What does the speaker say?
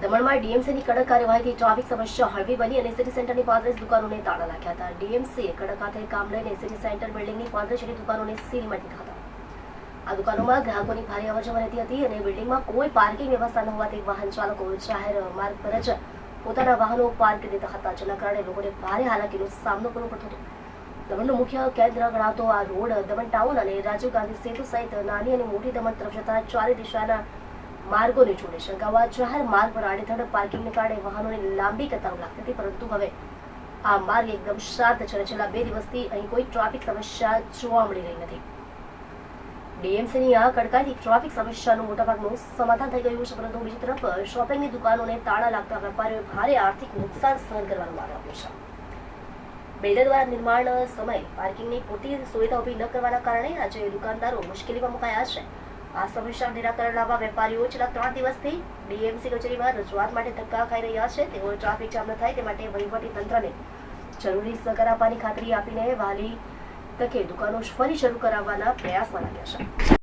દમણમાં ડીએમસીની કડક કાર્યવાહીથી ટ્રાફિક સમસ્યા હળવી બની અને સિટી સેન્ટરની 35 દુકાનોને તાળા લાગ્યા હતા. ડીએમસીએ કડક હાથે કામ લઈને સિટી સેન્ટર બિલ્ડિંગની 35 જેટલી દુકાનોને સીલ મારી દીધા હતા. આ દુકાનોમાં ગ્રાહકોની ભારે અવરજવર રહેતી હતી અને બિલ્ડિંગમાં કોઈ પાર્કિંગ વ્યવસ્થા ન હોવાથી વાહન ચાલકો જાહેર માર્ગ પર જ પોતાના વાહનો પાર્ક કરી દેતા હતા, જેના કારણે લોકોને ભારે હાલાકીનો સામનો કરવો પડતો હતો. દમણનું મુખ્ય કેન્દ્ર ગણાતો આ રોડ દમણ ટાઉન અને રાજીવ ગાંધી સેતુ સહિત નાની અને મોટી દમણ તરફ જતા ચારે દિશાના માર્ગોને જોડે છે. અગાઉ આ જાહેર માર્ગ પર આડેધડ પાર્કિંગને કારણે વાહનોની લાંબી કતારો લાગતી હતી, પરંતુ હવે આ માર્ગ એકદમ શાંત છે. છેલ્લા 2 દિવસથી અહીં કોઈ ટ્રાફિક સમસ્યા જોવા મળી રહી નથી. ડીએમસીની આ કડકાઈથી ટ્રાફિક સમસ્યાનું મોટાભાગનું સમાધાન થઈ ગયું છે, પરંતુ બીજી તરફ શોપિંગની દુકાનોને તાળા લાગતા વેપારીઓએ ભારે આર્થિક નુકસાન સહન કરવાનો વારો આવ્યો છે. બિલ્ડર દ્વારા નિર્માણ સમયે પાર્કિંગની પૂરતી સુવિધા ઊભી ન કરવાના કારણે આજે દુકાનદારો મુશ્કેલીમાં મુકાયા છે. આ સમસ્યાનું નિરાકરણ લાવવા વેપારીઓ છેલ્લા 3 દિવસથી ડીએમસી કચેરીમાં રજૂઆત માટે ધક્કા ખાઈ રહ્યા છે. તેઓ ટ્રાફિક જામ ન થાય તે માટે વહીવટી તંત્રને જરૂરી સહકાર આપવાની ખાતરી આપીને વહેલી તકે દુકાનો ફરી શરૂ કરાવવાના પ્રયાસમાં લાગ્યા છે.